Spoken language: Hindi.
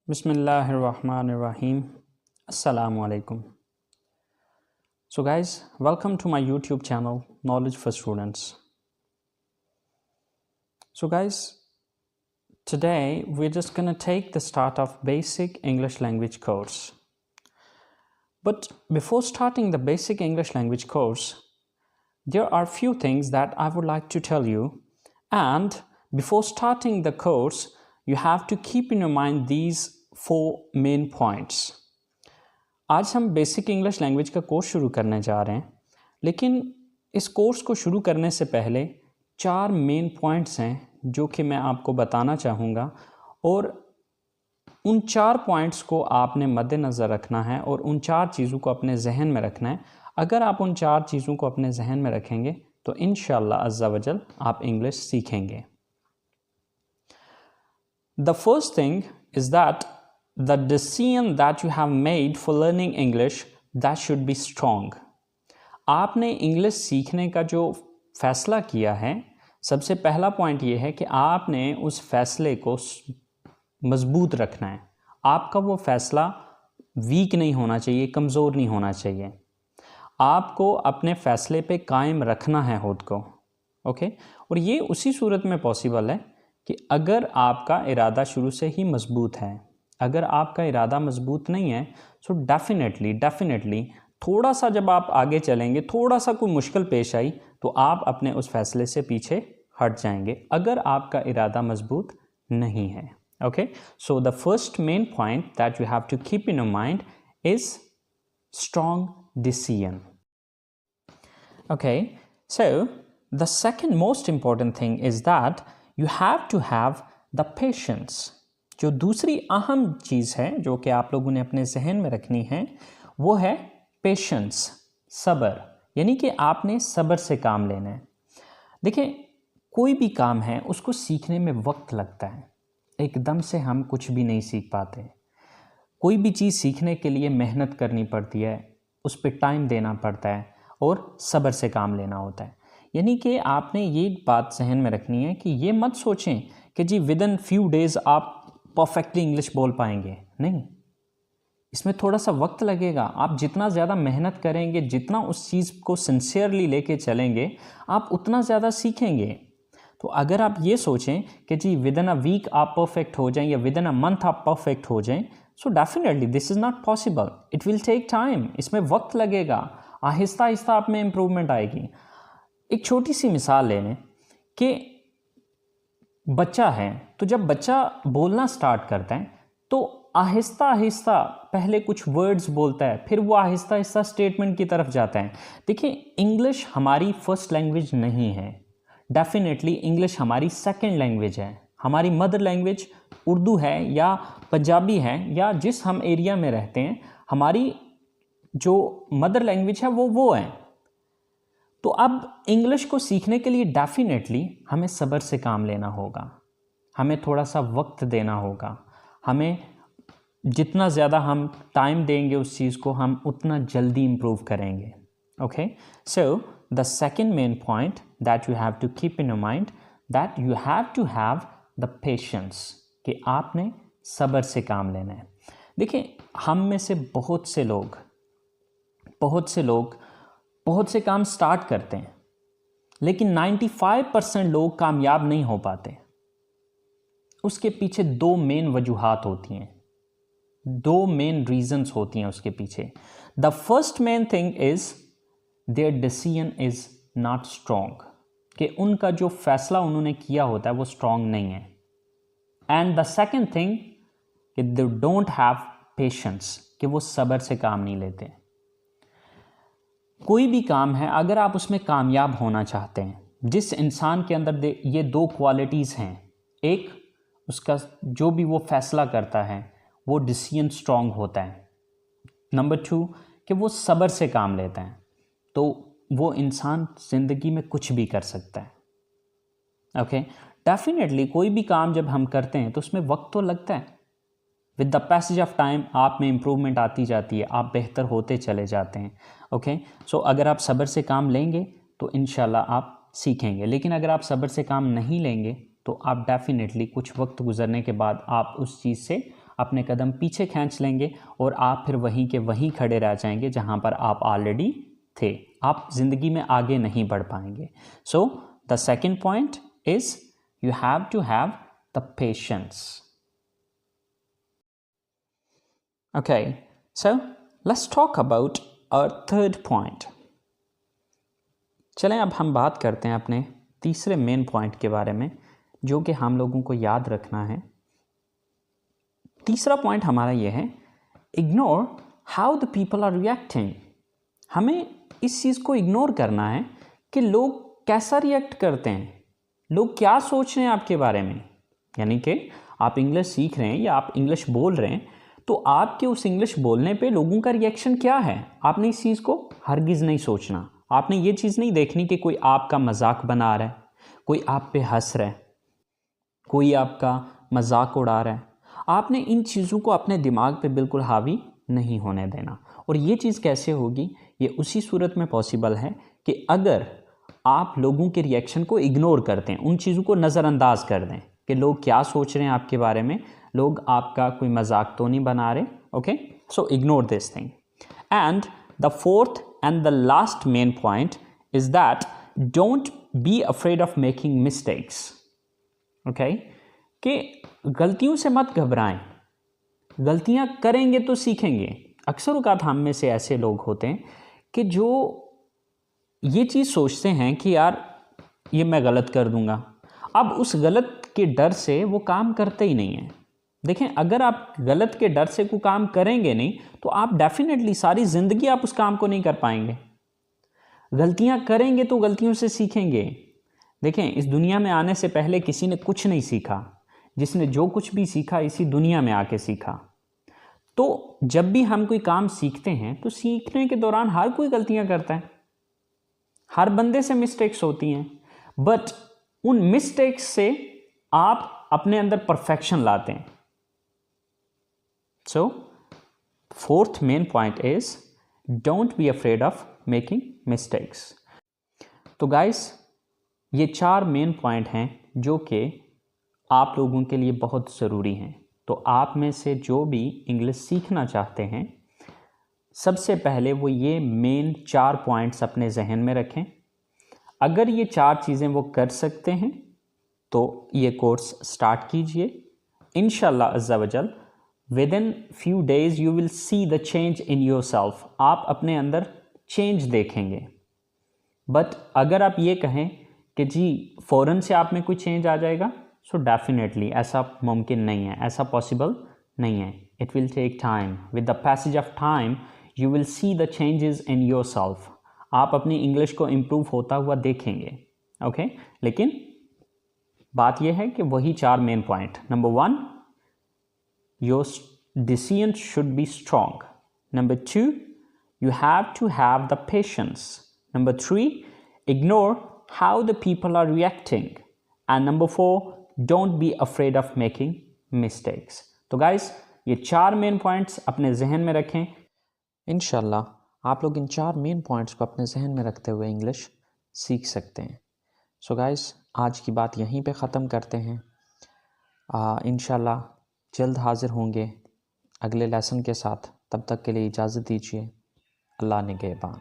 Bismillahirrahmanirrahim. Assalamu alaikum. So guys, welcome to my YouTube channel, Knowledge for Students. So guys, today we're just going to take the start of basic English language course. But before starting the basic English language course, there are few things that I would like to tell you. And before starting the course, you have to keep in your mind these 4 main points. आज हम बेसिक इंग्लिश लैंग्वेज का कोर्स शुरू करने जा रहे हैं, लेकिन इस कोर्स को शुरू करने से पहले 4 मेन पॉइंट्स हैं जो कि मैं आपको बताना चाहूँगा, और उन 4 पॉइंट्स को आपने मद्देनज़र रखना है और उन 4 चीज़ों को अपने जहन में रखना है. अगर आप उन 4 चीज़ों को अपने जहन में रखेंगे तो इंशाअल्लाह अज़्ज़ा वजल आप इंग्लिश सीखेंगे. The first thing is that the decision that you have made for learning English, that should be strong. आपने इंग्लिश सीखने का जो फ़ैसला किया है, सबसे पहला पॉइंट ये है कि आपने उस फ़ैसले को मज़बूत रखना है. आपका वो फ़ैसला वीक नहीं होना चाहिए, कमज़ोर नहीं होना चाहिए. आपको अपने फ़ैसले पे कायम रखना है खुद को. ओके, और ये उसी सूरत में पॉसिबल है कि अगर आपका इरादा शुरू से ही मज़बूत है. अगर आपका इरादा मज़बूत नहीं है सो डेफिनेटली थोड़ा सा जब आप आगे चलेंगे, थोड़ा सा कोई मुश्किल पेश आई तो आप अपने उस फैसले से पीछे हट जाएंगे, अगर आपका इरादा मज़बूत नहीं है. Okay, so the first main point that you have to keep in your mind is strong decision. Okay, so the second most important thing is that you have to have the patience. जो दूसरी अहम चीज़ है जो कि आप लोगों ने अपने जहन में रखनी है वो है पेशेंस, सब्र. यानी कि आपने सब्र से काम लेना है. देखिए, कोई भी काम है उसको सीखने में वक्त लगता है. एकदम से हम कुछ भी नहीं सीख पाते. कोई भी चीज़ सीखने के लिए मेहनत करनी पड़ती है, उस पर टाइम देना पड़ता है और सब्र से काम लेना होता है. यानी कि आपने ये बात जहन में रखनी है कि ये मत सोचें कि जी विद इन फ्यू डेज़ आप परफेक्टली इंग्लिश बोल पाएंगे. नहीं, इसमें थोड़ा सा वक्त लगेगा. आप जितना ज़्यादा मेहनत करेंगे, जितना उस चीज़ को सिंसियरली लेके चलेंगे, आप उतना ज़्यादा सीखेंगे. तो अगर आप ये सोचें कि जी विद इन अ वीक आप परफेक्ट हो जाएं या विद इन अ मंथ आप परफेक्ट हो जाएं, so definitely this is not possible. It will take time. इसमें वक्त लगेगा. आहिस्ता आहिस्ता आप में इम्प्रूवमेंट आएगी. एक छोटी सी मिसाल ले लें कि बच्चा है, तो जब बच्चा बोलना स्टार्ट करता है तो आहिस्ता आहिस्ता पहले कुछ वर्ड्स बोलता है, फिर वो आहिस्ता आहिस्ता स्टेटमेंट की तरफ जाता है. देखिए, इंग्लिश हमारी फर्स्ट लैंग्वेज नहीं है. डेफिनेटली इंग्लिश हमारी सेकंड लैंग्वेज है. हमारी मदर लैंग्वेज उर्दू है या पंजाबी है या जिस हम एरिया में रहते हैं, हमारी जो मदर लैंग्वेज है वो है. तो अब इंग्लिश को सीखने के लिए डेफिनेटली हमें सब्र से काम लेना होगा. हमें थोड़ा सा वक्त देना होगा. हमें जितना ज़्यादा हम टाइम देंगे उस चीज़ को, हम उतना जल्दी इम्प्रूव करेंगे. Okay, so the second main point that you have to keep in your mind that you have to have the patience, कि आपने सब्र से काम लेना है. देखिए, हम में से बहुत से लोग बहुत से काम स्टार्ट करते हैं, लेकिन 95% लोग कामयाब नहीं हो पाते. उसके पीछे 2 मेन वजूहात होती हैं, 2 मेन रीजंस होती हैं उसके पीछे. The first main thing is there decision is not strong, कि उनका जो फैसला उन्होंने किया होता है वो स्ट्रॉन्ग नहीं है. एंड द सेकेंड थिंग कि दे डोंट हैव पेशेंस, कि वो सब्र से काम नहीं लेते. कोई भी काम है, अगर आप उसमें कामयाब होना चाहते हैं, जिस इंसान के अंदर ये 2 क्वालिटीज़ हैं, एक उसका जो भी वो फैसला करता है वो डिसीजन स्ट्रॉन्ग होता है. नंबर 2 कि वो सब्र से काम लेता है, तो वो इंसान ज़िंदगी में कुछ भी कर सकता है. ओके, डेफिनेटली कोई भी काम जब हम करते हैं तो उसमें वक्त तो लगता है. With the passage of time आप में इम्प्रूवमेंट आती जाती है, आप बेहतर होते चले जाते हैं. ओके, सो अगर आप सब्र से काम लेंगे तो इंशाल्लाह आप सीखेंगे. लेकिन अगर आप सब्र से काम नहीं लेंगे तो आप डेफिनेटली कुछ वक्त गुजरने के बाद आप उस चीज़ से अपने कदम पीछे खींच लेंगे और आप फिर वहीं के वहीं खड़े रह जाएंगे जहाँ पर आप ऑलरेडी थे। आप ज़िंदगी में आगे नहीं बढ़ पाएंगे। So the second point is you have to have the patience. Okay, so let's talk about our third point. चलें अब हम बात करते हैं अपने तीसरे मेन पॉइंट के बारे में, जो कि हम लोगों को याद रखना है। तीसरा पॉइंट हमारा ये है, ignore how the people are reacting. हमें इस चीज़ को इग्नोर करना है कि लोग कैसा रिएक्ट करते हैं, लोग क्या सोच रहे हैं आपके बारे में। यानी कि आप इंग्लिश सीख रहे हैं या आप इंग्लिश बोल रहे हैं, तो आपके उस इंग्लिश बोलने पे लोगों का रिएक्शन क्या है, आपने इस चीज़ को हरगिज़ नहीं सोचना। आपने ये चीज़ नहीं देखनी कि कोई आपका मजाक बना रहा है, कोई आप पे हंस रहा है, कोई आपका मजाक उड़ा रहा है। आपने इन चीज़ों को अपने दिमाग पे बिल्कुल हावी नहीं होने देना। और ये चीज़ कैसे होगी, ये उसी सूरत में पॉसिबल है कि अगर आप लोगों के रिएक्शन को इग्नोर करते हैं, उन चीज़ों को नज़रअंदाज कर दें कि लोग क्या सोच रहे हैं आपके बारे में, लोग आपका कोई मजाक तो नहीं बना रहे। Okay, so ignore this thing. And the fourth and the last main point is that don't be afraid of making mistakes. Okay, कि गलतियों से मत घबराएं, गलतियां करेंगे तो सीखेंगे। अक्सर औक़ात हम में से ऐसे लोग होते हैं कि जो ये चीज़ सोचते हैं कि यार ये मैं गलत कर दूंगा, अब उस गलत के डर से वो काम करते ही नहीं हैं। देखें, अगर आप गलत के डर से कोई काम करेंगे नहीं तो आप डेफिनेटली सारी ज़िंदगी आप उस काम को नहीं कर पाएंगे। गलतियां करेंगे तो गलतियों से सीखेंगे। देखें, इस दुनिया में आने से पहले किसी ने कुछ नहीं सीखा, जिसने जो कुछ भी सीखा इसी दुनिया में आके सीखा। तो जब भी हम कोई काम सीखते हैं तो सीखने के दौरान हर कोई गलतियां करता है, हर बंदे से मिस्टेक्स होती हैं, बट उन मिस्टेक्स से आप अपने अंदर परफेक्शन लाते हैं। So fourth main point is don't be afraid of making mistakes. तो गाइस, ये 4 मेन पॉइंट हैं जो कि आप लोगों के लिए बहुत ज़रूरी हैं। तो आप में से जो भी इंग्लिश सीखना चाहते हैं, सबसे पहले वो ये मेन 4 पॉइंट्स अपने जहन में रखें। अगर ये 4 चीज़ें वो कर सकते हैं तो ये कोर्स स्टार्ट कीजिए। इंशाल्लाह अज़्ज़ा वजल within few days you will see the change in yourself. आप अपने अंदर चेंज देखेंगे। बट अगर आप ये कहें कि जी फ़ौरन से आप में कोई चेंज आ जाएगा, सो डेफिनेटली ऐसा मुमकिन नहीं है, ऐसा पॉसिबल नहीं है। It will take time. With the passage of time you will see the changes in yourself. आप अपनी इंग्लिश को इम्प्रूव होता हुआ देखेंगे। ओके, लेकिन बात यह है कि वही 4 main point. Number 1, your decision should be strong. Number 2, you have to have the patience. Number 3, ignore how the people are reacting. And number 4, don't be afraid of making mistakes. तो guys, ये 4 मेन पॉइंट्स अपने जहन में रखें। इंशाल्लाह आप लोग इन 4 मेन पॉइंट्स को अपने जहन में रखते हुए इंग्लिश सीख सकते हैं। सो गाइस, आज की बात यहीं पे ख़त्म करते हैं। इंशाल्लाह जल्द हाजिर होंगे अगले लेसन के साथ। तब तक के लिए इजाज़त दीजिए। अल्लाह निगहबान।